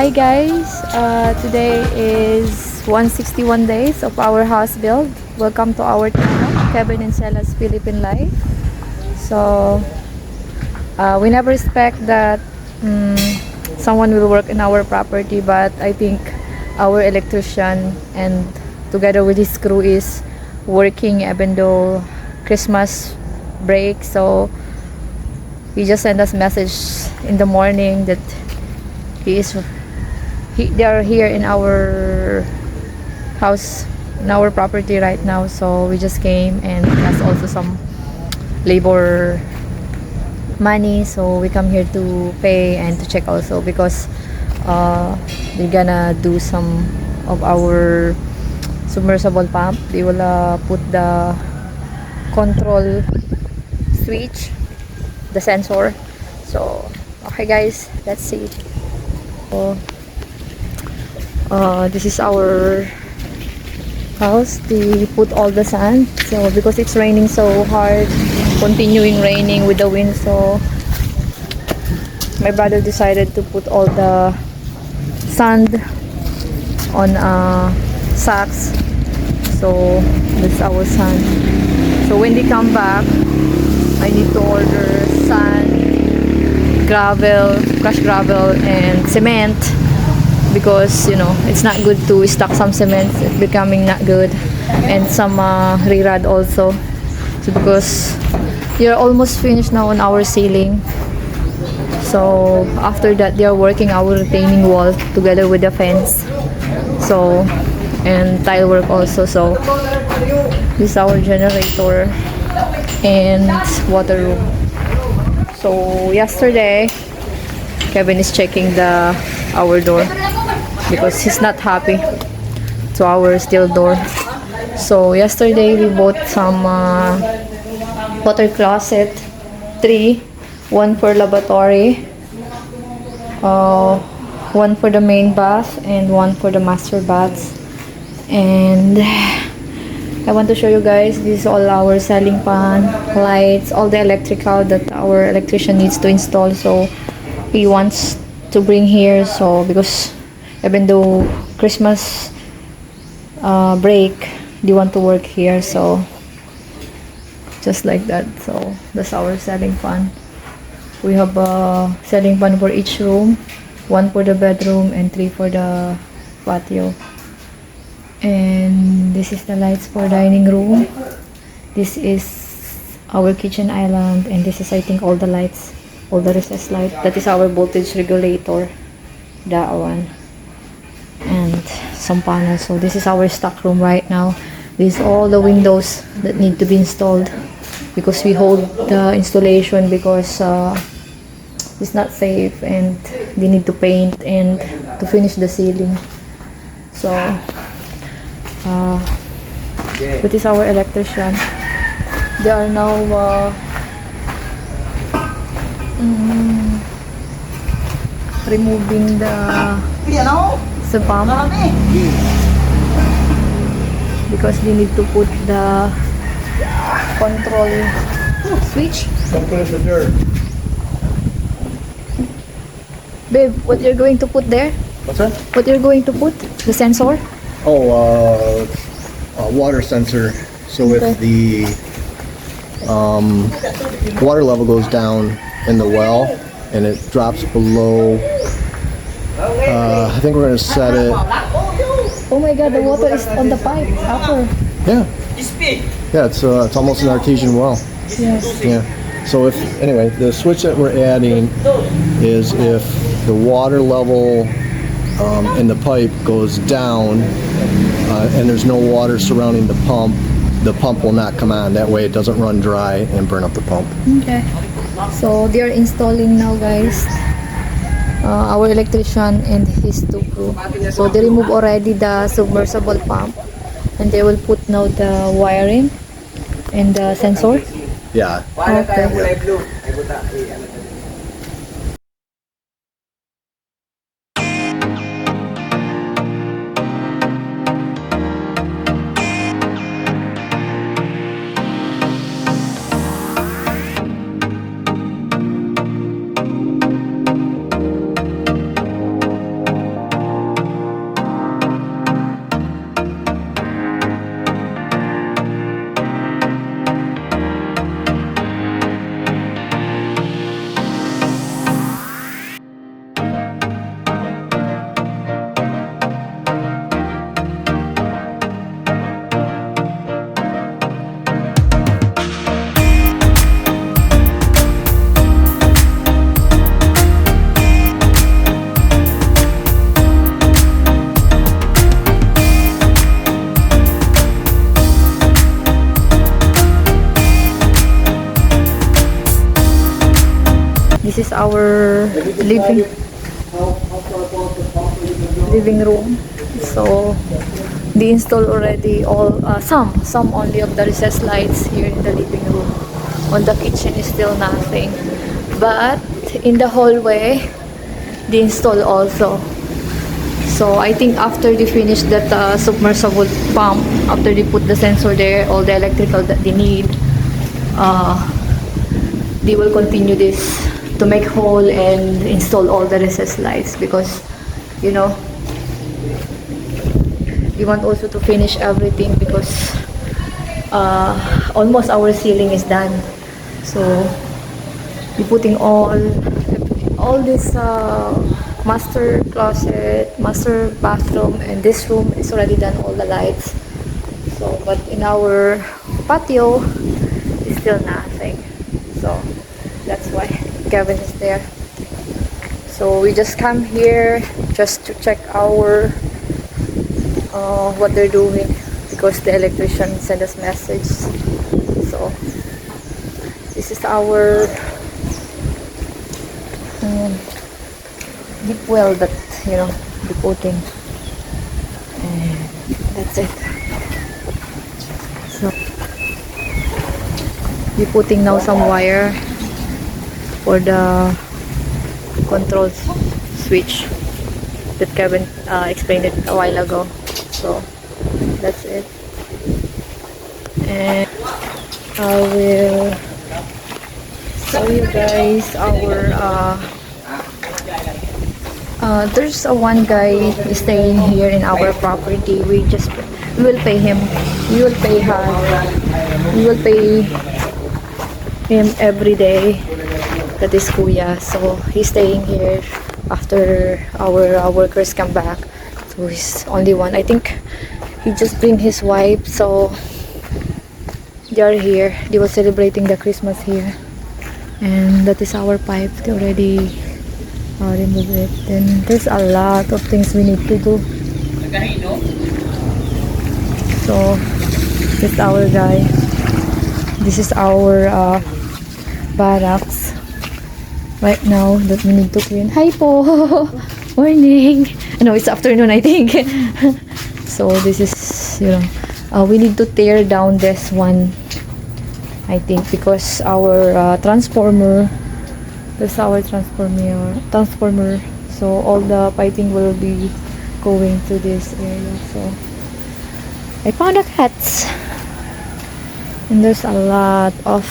Hi guys, today is 161 days of our house build. Welcome to our channel, Kevin and Stella's Philippine Life. So we never expect that someone will work in our property, but I think our electrician and together with his crew is working even though Christmas break. So he just sent us message in the morning that they are here in our house, in our property right now. So we just came, and that's also some labor money, so we come here to pay and to check also because they're gonna do some of our submersible pump. They will put the control switch, the sensor. So okay guys, let's see. So this is our house. They put all the sand, so because it's raining so hard, continuing raining with the wind, so my brother decided to put all the sand on sacks. So that's our sand. So when they come back, I need to order sand, gravel, crushed gravel, and cement, because you know it's not good to stock some cement, it's becoming not good, and some rerad also. So because they are almost finished now on our ceiling, so after that they are working our retaining wall together with the fence, so and tile work also. So this is our generator and water room. So yesterday Kevin is checking our door because he's not happy to our steel door. So yesterday we bought some water closet, 3, one for lavatory, one for the main bath, and one for the master baths. And I want to show you guys, this is all our ceiling fan, lights, all the electrical that our electrician needs to install. So he wants to bring here, so because even though Christmas break, they want to work here, so just like that. So that's our ceiling fan. We have a ceiling fan for each room, 1 for the bedroom and 3 for the patio. And this is the lights for dining room. This is our kitchen island, and this is, I think, all the lights, all the recessed light. That is our voltage regulator, that one, and some panels. So this is our stock room right now. These are all the windows that need to be installed because we hold the installation because it's not safe, and they need to paint and to finish the ceiling. So that is our electrician. They are now removing the pump because they need to put the control switch. Don't put it in the dirt. Babe, what you're going to put there? What's that? What you're going to put? The sensor? Oh, a water sensor. So Okay. if the water level goes down in the well and it drops below, I think we're going to set it. Oh my god, the water is on the pipe. Upper. Yeah. Yeah, it's almost an artesian well. Yes. Yeah. So if, anyway, the switch that we're adding is if the water level in the pipe goes down and there's no water surrounding the pump will not come on. That way it doesn't run dry and burn up the pump. Okay. So they are installing now, guys. Our electrician and his 2 crew. So they remove already the submersible pump, and they will put now the wiring and the sensor. Yeah. Okay. our living room. So they installed already all some only of the recessed lights here in the living room. On the kitchen is still nothing, but in the hallway they install also. So I think after they finish that submersible pump, after they put the sensor there, all the electrical that they need, they will continue this to make hole and install all the recessed lights, because you know we want also to finish everything, because almost our ceiling is done. So we're putting all this master closet, master bathroom, and this room is already done, all the lights. So but in our patio is still nothing. So that's why Kevin is there. So we just come here just to check our what they're doing, because the electrician sent us message. So this is our deep well that the putting, and that's it. So we're putting now some wire for the control switch that Kevin explained it a while ago. So that's it, and I will show you guys our there's one guy staying here in our property. We will pay him. We will pay her. We will pay him every day. That is Kuya. So he's staying here after our workers come back. So he's only one. I think he just bring his wife. So they are here. They were celebrating the Christmas here. And that is our pipe. They already remove it. Then there's a lot of things we need to do. So this is our guy. This is our barracks right now that we need to clean. Hi po! Morning! No, it's afternoon, I think. So this is, we need to tear down this one, I think, because our transformer, that's our transformer, so all the piping will be going to this area. So I found a cat, and there's a lot of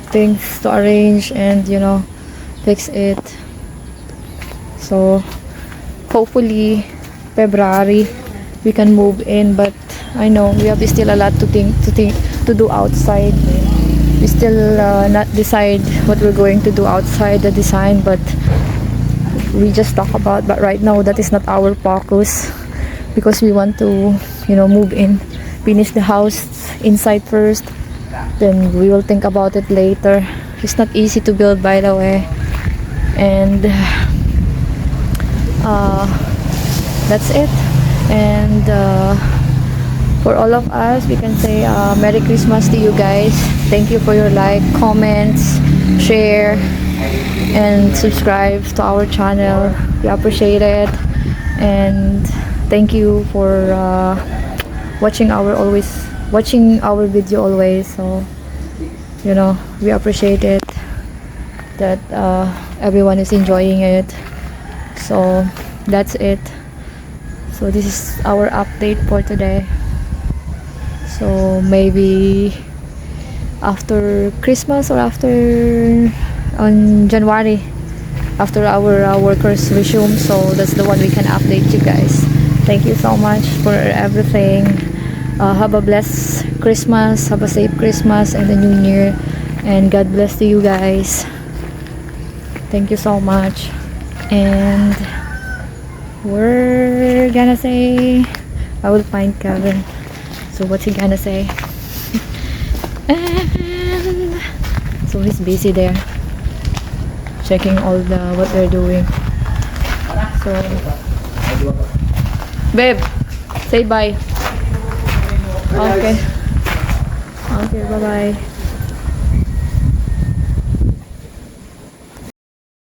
things to arrange and fix it. So hopefully February we can move in, but I know we have still a lot to do outside. We still not decide what we're going to do outside the design, but we just talk about. But right now that is not our focus, because we want to move in, finish the house inside first, then we will think about it later. It's not easy to build, by the way, and that's it. And for all of us, we can say Merry Christmas to you guys. Thank you for your like, comments, share, and subscribe to our channel. We appreciate it, and thank you for watching our video always. So we appreciate it that everyone is enjoying it. So that's it. So this is our update for today. So maybe after Christmas or on January, after our workers resume, so that's the one we can update you guys. Thank you so much for everything. Have a blessed Christmas, have a safe Christmas and the New Year, and God bless to you guys. Thank you so much. And we're gonna say, I will find Kevin. So what's he gonna say? And so he's busy there checking all what they're doing. So babe, say bye. Okay, bye bye.